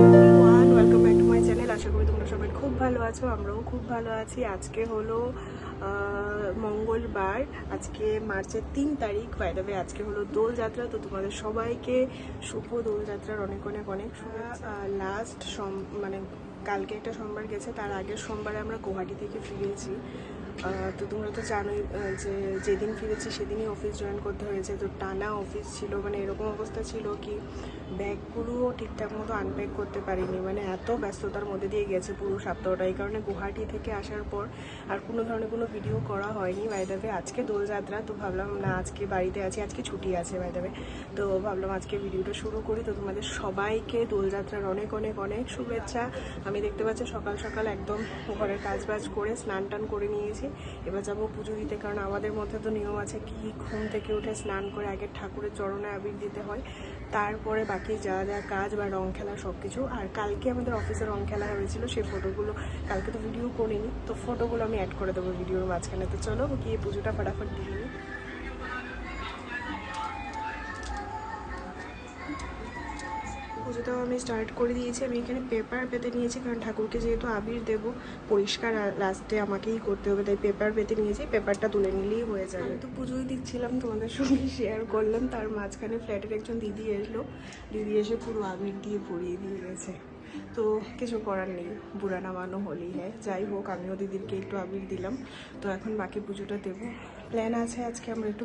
Everyone, welcome back to my channel. আশা করি তোমরা সবাই খুব ভালো আছো, আমরাও খুব ভালো আছি। আজকে হলো মঙ্গলবার, আজকে মার্চের 3 তারিখ। বাই দ্য ওয়ে, আজকে হলো দোলযাত্রা। তো তোমাদের সবাইকে শুভ দোলযাত্রার অনেক অনেক অনেক শুভেচ্ছা। লাস্ট মানে কালকে একটা সোমবার গেছে, তার আগের সোমবারে আমরা গুয়াহাটি থেকে ফিরেছি। তো তোমরা তো জানোই যে যেদিন ফিরেছি সেদিনই অফিস জয়েন করতে হয়েছে। তো টানা অফিস ছিল, মানে এরকম অবস্থা ছিল কি ব্যাগগুলোও ঠিকঠাক মতো আনপ্যাক করতে পারিনি, মানে এত ব্যস্ততার মধ্যে দিয়ে গেছে পুরো সপ্তাহটা। এই কারণে গুয়াহাটি থেকে আসার পর আর কোনো ধরনের কোনো ভিডিও করা হয়নি। বাই দ্য ওয়ে, আজকে দোলযাত্রা, তো ভাবলাম না আজকে বাড়িতে আছি, আজকে ছুটি আছে বাই দ্য ওয়ে, তো ভাবলাম আজকে ভিডিওটা শুরু করি। তো তোমাদের সবাইকে দোলযাত্রার অনেক অনেক অনেক শুভেচ্ছা। আমি দেখতে পাচ্ছি সকাল সকাল একদম ঘরের কাজবাজ করে স্নান টান করে নিয়েছি। এবার যাবো পুজো দিতে, কারণ আমাদের মধ্যে তো নিয়ম আছে কি ঘুম থেকে উঠে স্নান করে আগে ঠাকুরের চরণে আবির দিতে হয়, তারপরে বাকি যা যা কাজ বা রং খেলা সব কিছু। আর কালকে আমাদের অফিসে রং খেলা হয়েছিল, সেই ফটোগুলো কালকে তো ভিডিও করিনি, তো ফটোগুলো আমি অ্যাড করে দেবো ভিডিওর মাঝখানে। তো চলো গিয়ে পুজোটা ফটাফট দিয়ে নিই। পুজোটাও আমি স্টার্ট করে দিয়েছি। আমি এখানে পেপার পেতে নিয়েছি, কারণ ঠাকুরকে যেহেতু আবির দেবো পরিষ্কার লাস্টে আমাকেই করতে হবে, তাই পেপার পেতে নিয়েছি। পেপারটা তুলে নিলেই হয়ে যাবে। তো পুজোই দিচ্ছিলাম, তোমাদের সঙ্গে শেয়ার করলাম, তার মাঝখানে ফ্ল্যাটের একজন দিদি এসলো। দিদি এসে পুরো আবির দিয়ে ভরিয়ে দিয়ে গেছে। তো কিছু করার নেই, বুড়া নামানো হলেই হ্যাঁ। যাই হোক, আমিও দিদিরকে একটু আবির দিলাম। তো এখন বাকি পুজোটা দেবো। প্ল্যান আছে আজকে আমরা একটু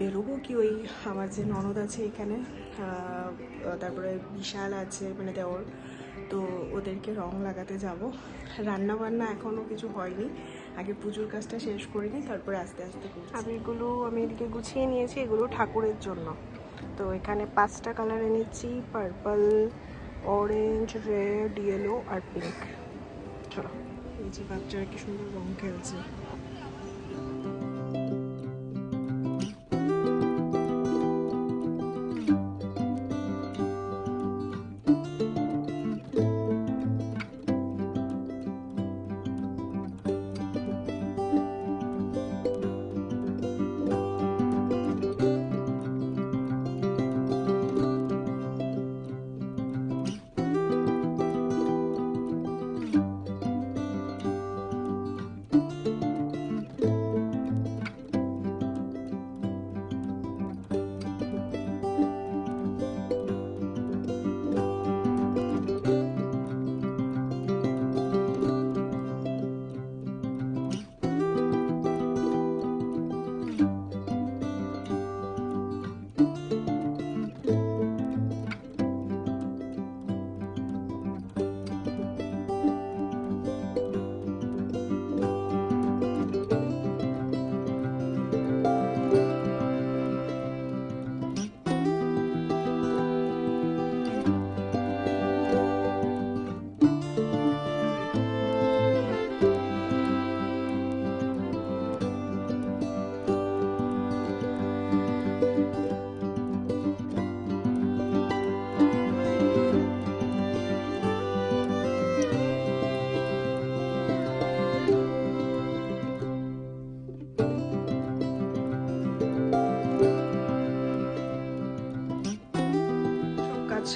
বেরোবো কি ওই আমার যে ননদ আছে এখানে, তারপরে বিশাল আছে মানে দেওর, তো ওদেরকে রং লাগাতে যাব। রান্না বান্না এখনও কিছু হয়নি, আগে পুজোর কাজটা শেষ করে নিই, তারপরে আস্তে আস্তে করছি। আবিরগুলো আমি এদিকে গুছিয়ে নিয়েছি, এগুলো ঠাকুরের জন্য। তো এখানে 5টা কালারে নিচ্ছি, পার্পল, অরেঞ্জ, রেড, ইয়েলো আর পিঙ্ক। চলো, এই যে বাচ্চারা কি সুন্দর রং খেলছে।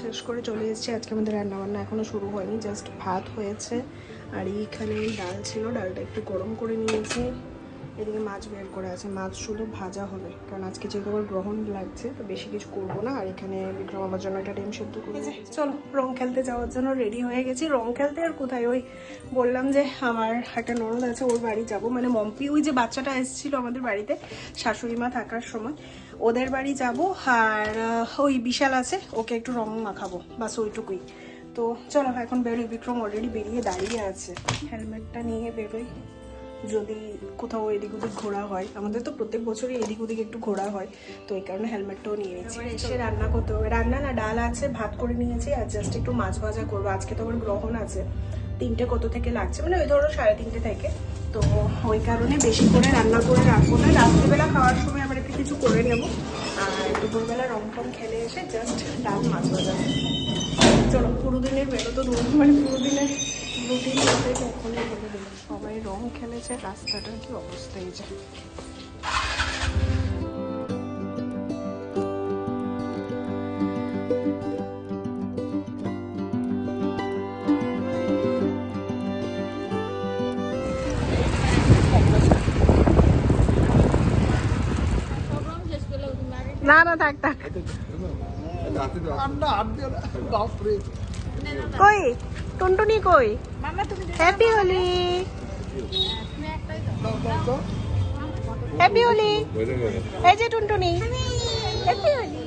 শেষ করে চলে এসেছি। আজকে আমাদের রান্নাবান্না এখনও শুরু হয়নি, জাস্ট ভাত হয়েছে। আর এইখানে ডাল ছিল, ডালটা একটু গরম করে নিয়েছি। এদিকে মাছ বের করে আছে, মাছ শুধু ভাজা হবে, কারণ আজকে যেহেতু আবার গ্রহণ লাগছে তো বেশি কিছু করবো না। আর এখানে বিক্রম আমার জন্য একটা ডিম সেদ্ধ করে। চলো রং খেলতে যাওয়ার জন্য রেডি হয়ে গেছি। রং খেলতে আর কোথায়, ওই বললাম যে আমার একটা ননদ আছে, ওর বাড়ি যাব, মানে মম্পি, ওই যে বাচ্চাটা এসেছিল আমাদের বাড়িতে শাশুড়ি মা থাকার সময়, ওদের বাড়ি যাব। আর ওই বিশাল আছে, ওকে একটু রং মাখাবো, বাস ওইটুকুই। তো চলো এখন বেরোই। বিক্রম অলরেডি বেরিয়ে দাঁড়িয়ে আছে, হেলমেটটা নিয়ে বেরোই, যদি কোথাও এদিক ওদিক ঘোরা হয়। আমাদের তো প্রত্যেক বছরই এদিক ওদিক একটু ঘোরা হয়, তো এই কারণে হেলমেটটাও নিয়ে নিচ্ছি। এসে রান্না করতে হবে, রান্না না ডাল আছে, ভাত করে নিয়েছি, আর জাস্ট একটু মাছ ভাজা করবো। আজকে তো আমার গ্রহণ আছে, 3টে কত থেকে লাগছে, মানে ওই ধরো 3:30 থেকে, তো ওই কারণে বেশি করে রান্না করে রাখবো না। রাত্রিবেলা খাওয়ার সময় আবার একটু কিছু করে নেবো, আর দুপুরবেলা রং টং খেলে এসে জাস্ট ডাল মাছ ভাজা। চলো, পুরো দিনের বেরো তো দূর, মানে পুরো দিনের রুটিন বলতে কখনই বলে দিল। সবাই রং খেলেছে, রাস্তাটার কি অবস্থা এই যে। থাক থাক। কই টুনটুনি কই? Happy Holi, happy Holi. এই যে টুনটুনি, হ্যাপি হোলি।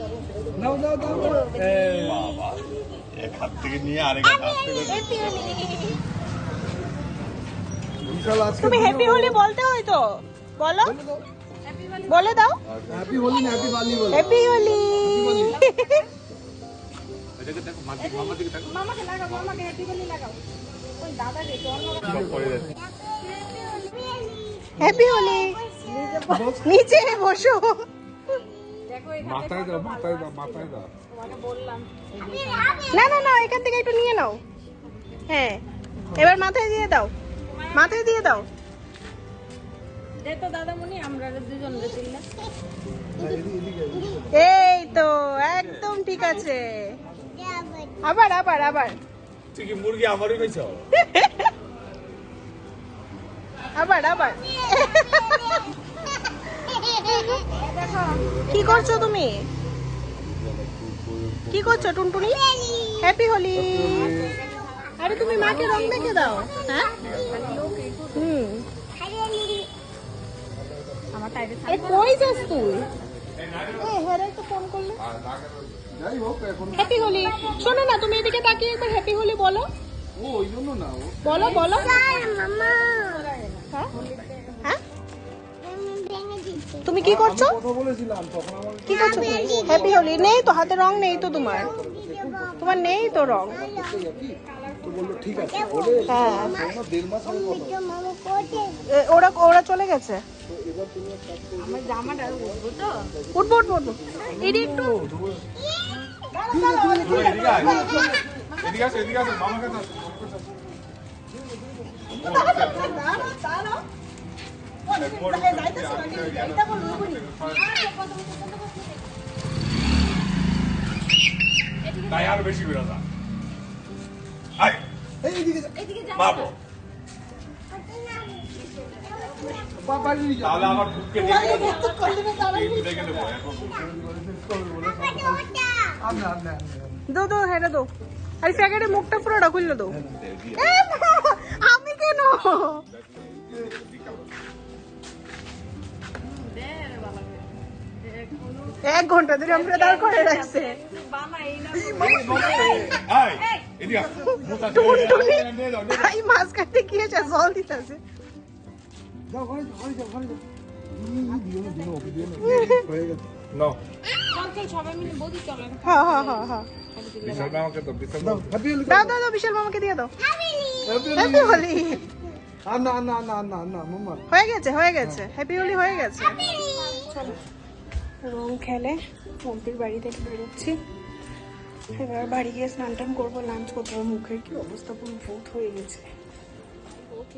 তুমি হ্যাপি হোলি বলতে হয় তো, বলো, বলে দাও happy Holi. Happy Holi. Happy Holi. নিচে বসো। না না না, এখান থেকে একটু নিয়ে নাও। হ্যাঁ, এবার মাথায় দিয়ে দাও, মাথায় দিয়ে দাও। এই তো একদম ঠিক আছে। আবার আবার আবার তুই কি মুরগি আমারই কইছ? আবার আবার। কি করছো তুমি? কি করছো টুনটুনি? হ্যাপি হোলি। আরে তুমি মাকে রং মেখে দাও। হ্যাঁ, এ কই যাস তুই? ফোন করলে হ্যাপি হোলি। শোনো না, তুমি এদিকে তাকিয়ে একবার হ্যাপি হোলি বলো। বলো বলো। হ্যাঁ, তুমি কি করছো? কি করছো? হ্যাপি হোলি। নেই তো হাতে রং, নেই তো তোমার, তোমার নেই তো রং। হ্যাঁ, ওরা ওরা চলে গেছে। উঠবো উঠবো উঠবো। এটি একটু তাই আরো বেশি বেরো না। মারবো তাহলে আমার বুককে দেখে নেবো। দো দো, হ্যাঁ দো। আর প্যাকেটের মুখটা পুরোটা খুললে দো। আমি কেন? 1 ঘন্টা ধরে আমরা দাঁড় করে রাখছে। এই মাছ কাটতে গিয়েছে, জল দিতেছে। হ্যাঁ হ্যাঁ হ্যাঁ হ্যাঁ, দাও দাও দাও, বিশাল মামাকে দিয়ে দাও। হ্যাপি হোলি। হয়ে গেছে হয়ে গেছে, হ্যাপি হোলি হয়ে গেছে। চলো রং খেলে মন্দির বাড়ি থেকে বেরোচ্ছি। এবার বাড়ি গিয়ে স্নান টান করবো, লাঞ্চ করতে হবে। মুখের কি অবস্থা, পুরো ভূত হয়ে গেছে।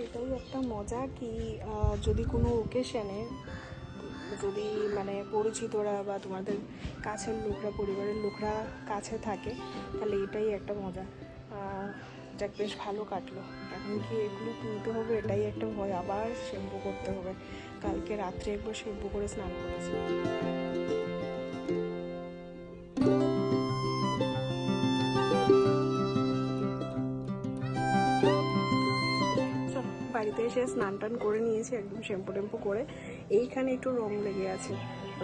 এটাই একটা মজা কি যদি কোনো ওকেশনে যদি মানে পরিচিতরা বা তোমাদের কাছের লোকরা, পরিবারের লোকরা কাছে থাকে, তাহলে এটাই একটা মজা। যাক বেশ ভালো কাটলো। এখন কি এগুলো তুলতে হবে, এটাই একটা ভয়। আবার শ্যাম্পু করতে হবে। কালকে রাত্রে একবার শ্যাম্পু করে স্নান করেছি। বাড়িতে এসে স্নান টান করে নিয়েছি, একদম শ্যাম্পু টেম্পু করে। এইখানে একটু রং লেগে আছে,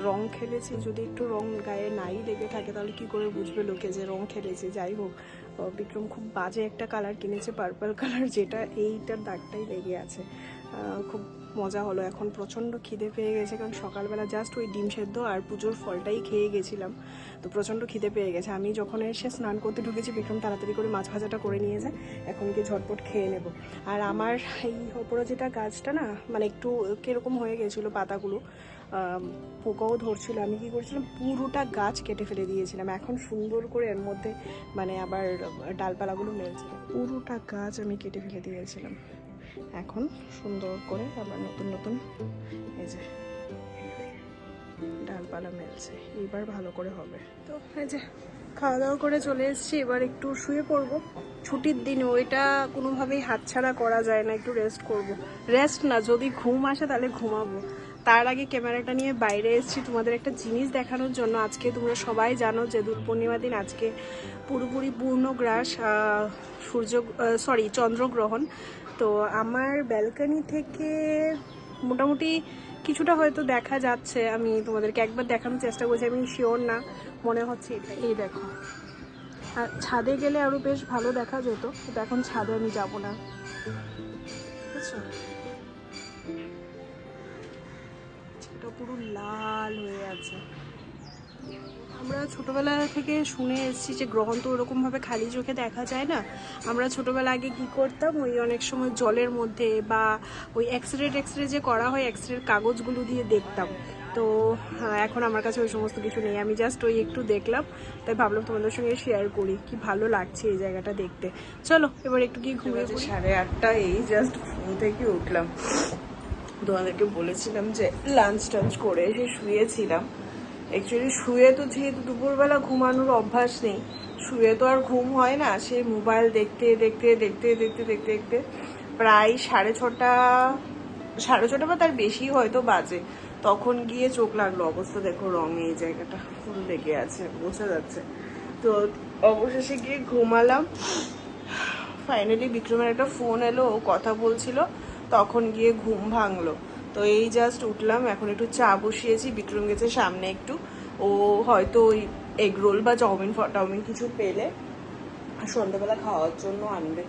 রং খেলেছি। যদি একটু রং গায়ে নাই লেগে থাকে তাহলে কি করে বুঝবে লোকে যে রং খেলেছি। যাই হোক, বিক্রম খুব বাজে একটা কালার কিনেছে, পার্পল কালার, যেটা এইটার দাগটাই লেগে আছে। খুব মজা হলো। এখন প্রচণ্ড খিদে পেয়ে গেছে, কারণ সকালবেলা জাস্ট ওই ডিম সেদ্ধ আর পুজোর ফলটাই খেয়ে গেছিলাম। তো প্রচণ্ড খিদে পেয়ে গেছে। আমি যখন এসে স্নান করতে ঢুকেছি, বিক্রম তাড়াতাড়ি করে মাছ ভাজাটা করে নিয়েছে। এখন কি ঝটপট খেয়ে নেব। আর আমার এই অপরাজিতা গাছটা না মানে একটু কীরকম হয়ে গেছিলো, পাতাগুলো পোকাও ধরছিল। আমি কি করছিলাম, পুরোটা গাছ কেটে ফেলে দিয়েছিলাম। এখন সুন্দর করে এর মধ্যে মানে আবার ডালপালাগুলো মেলছিল। পুরোটা গাছ আমি কেটে ফেলে দিয়েছিলাম। এখন সুন্দর করে আবার নতুন নতুন এই যে ডালপালা মেলছে। এইবার ভালো করে হবে। তো এই যে খাওয়া দাওয়া করে চলে এসেছি, এবার একটু শুয়ে পড়বো। ছুটির দিনে ওইটা কোনোভাবেই হাতছাড়া করা যায় না, একটু রেস্ট করব। রেস্ট না, যদি ঘুম আসে তাহলে ঘুমাবো। তার আগে ক্যামেরাটা নিয়ে বাইরে এসেছি তোমাদের একটা জিনিস দেখানোর জন্য। আজকে তোমরা সবাই জানো যে দোল পূর্ণিমা দিন আজকে পুরোপুরি পূর্ণগ্রাস চন্দ্রগ্রহণ। তো আমার ব্যালকনি থেকে মোটামুটি কিছুটা হয়তো দেখা যাচ্ছে, আমি তোমাদেরকে একবার দেখানোর চেষ্টা করছি, আমি শিওর না, মনে হচ্ছে এটা। এই দেখো, আর ছাদে গেলে আরও বেশ ভালো দেখা যেত, কিন্তু এখন ছাদে আমি যাব না, বুঝছো? এটা পুরো লাল হয়ে আছে। আমরা ছোটবেলা থেকে শুনে এসেছি যে গ্রহণ তো ওরকমভাবে খালি চোখে দেখা যায় না। আমরা ছোটবেলা আগে কি করতাম, ওই অনেক সময় জলের মধ্যে বা ওই এক্সরে যে করা হয় এক্সরের কাগজগুলো দিয়ে দেখতাম। তো এখন আমার কাছে ওই সমস্ত কিছু নেই, আমি জাস্ট ওই একটু দেখলাম, তাই ভাবলাম তোমাদের সঙ্গে শেয়ার করি কি ভালো লাগছে এই জায়গাটা দেখতে। চলো এবার একটু কি ঘুরে 8:30 এই জাস্ট ঘুম থেকে উঠলাম। তোমাদেরকে বলেছিলাম যে লাঞ্চ টাঞ্চ করে এসে শুয়েছিলাম। অ্যাকচুয়ালি শুয়ে তো যেহেতু দুপুরবেলা ঘুমানোর অভ্যাস নেই, শুয়ে তো আর ঘুম হয় না, সে মোবাইল দেখতে দেখতে দেখতে দেখতে দেখতে দেখতে প্রায় 6:30 বা তার বেশি হয়তো বাজে। তখন গিয়ে চোখ লাগলো, অবস্থা দেখো রঙে এই জায়গাটা ফুল লেগে আছে, বোঝা যাচ্ছে। তো অবশেষে গিয়ে ঘুমালাম। ফাইনালি বিক্রমের একটা ফোন এলো, ও কথা বলছিল, তখন গিয়ে ঘুম ভাঙলো। তো এই জাস্ট উঠলাম, এখন একটু চা বসিয়েছি, বিক্রম গেছে সামনে একটু, ও হয়তো ওই এগ রোল বা চাউমিন কিছু পেলে সন্ধ্যাবেলা খাওয়ার জন্য আনবে।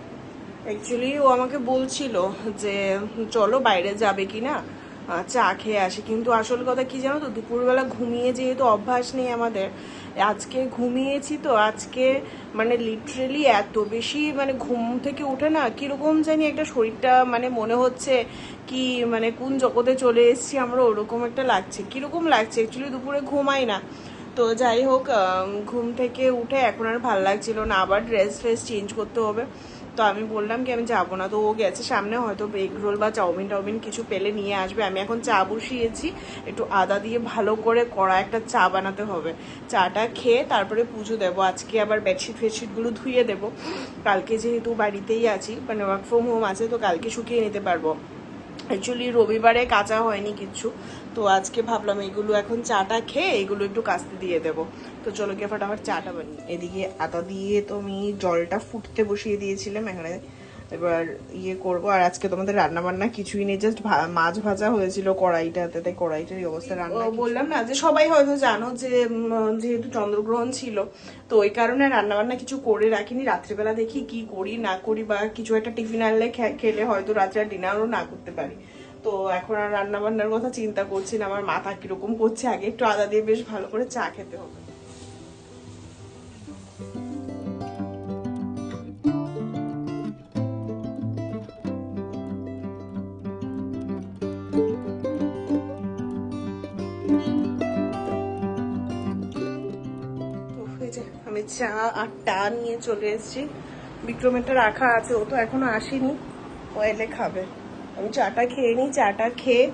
অ্যাকচুয়ালি ও আমাকে বলছিল যে চলো বাইরে যাবে কি না, চা খেয়ে আসি, কিন্তু আসল কথা কি জানো তো, দুপুরবেলা ঘুমিয়ে যেহেতু অভ্যাস নেই আমাদের, আজকে ঘুমিয়েছি তো আজকে মানে লিটারেলি এত বেশি মানে ঘুম থেকে উঠে না কিরকম জানি একটা শরীরটা মানে মনে হচ্ছে কি মানে কোন জগতে চলে এসেছি আমরা, ওরকম একটা লাগছে। কিরকম লাগছে, অ্যাকচুয়ালি দুপুরে ঘুমাই না। তো যাই হোক, ঘুম থেকে উঠে এখন আর ভাল লাগছিল না, আবার ড্রেস চেঞ্জ করতে হবে। তো আমি বললাম কি আমি যাবো না, তো ও গেছে সামনে, হয়তো এগ রোল বা চাউমিন কিছু পেলে নিয়ে আসবে। আমি এখন চা বসিয়েছি, একটু আদা দিয়ে ভালো করে কড়া একটা চা বানাতে হবে। চাটা খেয়ে তারপরে পুজো দেবো। আজকে আবার বেডশিটগুলো ধুয়ে দেবো, কালকে যেহেতু বাড়িতেই আছি, মানে ওয়ার্ক ফ্রম হোম আছে, তো কালকে শুকিয়ে নিতে পারবো। অ্যাকচুয়ালি রবিবারে কাঁচা হয়নি কিচ্ছু, তো আজকে ভাবলাম এগুলো এখন চাটা খেয়ে এগুলো একটু কাচতে দিয়ে দেবো। তো চলো গিয়ে ফটাফট চাটা বানিয়ে। এদিকে আদা দিয়ে তো আমি জলটা ফুটতে বসিয়ে দিয়েছিলাম, এখানে এবার ইয়ে করবো। আর আজকে তোমাদের রান্না বান্না কিছুই নেই, জাস্ট মাছ ভাজা হয়েছিল কড়াইটাতে, তাই কড়াইটার এই অবস্থা। রান্না বললাম না যে সবাই হয়তো জানো যে যেহেতু চন্দ্রগ্রহণ ছিল, তো ওই কারণে রান্না বান্না কিছু করে রাখিনি। রাত্রিবেলা দেখি কি করি না করি, বা কিছু একটা টিফিন আনলে খেলে হয়তো রাত্রে ডিনারও না করতে পারি। তো এখন আর রান্না বান্নার কথা চিন্তা করছি না, আমার মাথা কিরকম করছে, আগে একটু আদা দিয়ে বেশ ভালো করে চা খেতে হবে। আমি চা আর টা নিয়ে চলে এসেছি, বিক্রমেরটা রাখা আছে, ও তো এখনো আসেনি, ও এলে খাবে। আমি চাটা খেয়ে নিই, চাটা খেয়ে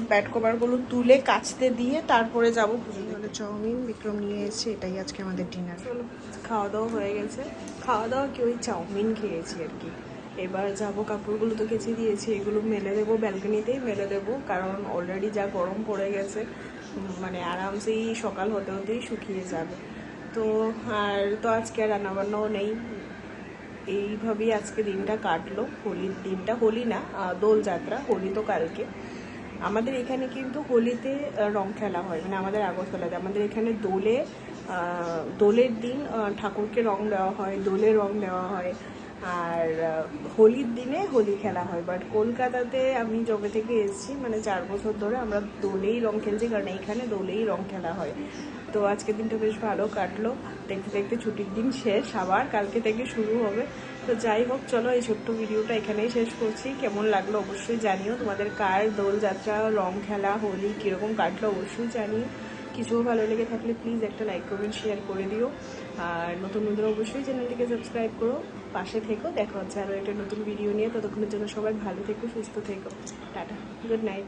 ব্যাট কভারগুলো তুলে কাচতে দিয়ে তারপরে যাবো পুজো দিতে। চাউমিন বিক্রম নিয়ে এসেছে, এটাই আজকে আমাদের ডিনার। চলো খাওয়া দাওয়া হয়ে গেছে, খাওয়া দাওয়া কি ওই চাউমিন খেয়েছি আর কি। এবার যাবো, কাপড়গুলো তো কেচে দিয়েছি, এগুলো মেলে দেবো, ব্যালকনিতেই মেলে দেবো, কারণ অলরেডি যা গরম পড়ে গেছে, মানে আরামসেই সকাল হতে হতেই শুকিয়ে যাবে। তো আর তো আজকে আর রান্নাবান্নাও নেই, এইভাবেই আজকে দিনটা কাটলো। হোলির দিনটা, হোলি না দোলযাত্রা, হোলি তো কালকে। আমাদের এখানে কিন্তু হোলিতে রং খেলা হয়, মানে আমাদের আগরতলাতে আমাদের এখানে দোলের দিন ঠাকুরকে রং দেওয়া হয়, দোলে রং দেওয়া হয়, আর হোলির দিনে হোলি খেলা হয়। বাট কলকাতাতে আমি যবে থেকে এসেছি, মানে 4 বছর ধরে আমরা দোলেই রং খেলছি, কারণ এইখানে দোলেই রং খেলা হয়। তো আজকের দিনটা বেশ ভালো কাটলো, দেখতে দেখতে ছুটির দিন শেষ, আবার কালকে থেকে শুরু হবে। তো যাই হোক, চলো এই ছোট্ট ভিডিওটা এখানেই শেষ করছি। কেমন লাগলো অবশ্যই জানিও, তোমাদের কার দোলযাত্রা, রং খেলা, হোলি কীরকম কাটলো অবশ্যই জানিও। কিছু ভালো লেগে থাকলে প্লিজ একটা লাইক কমেন্ট শেয়ার করে দিও, আর নতুন অবশ্যই চ্যানেলটিকে সাবস্ক্রাইব করো, পাশে থেকো। দেখা হচ্ছে আরও একটা নতুন ভিডিও নিয়ে, ততক্ষণের জন্য সবাই ভালো থেকো, সুস্থ থেকো, টাটা, গুড নাইট।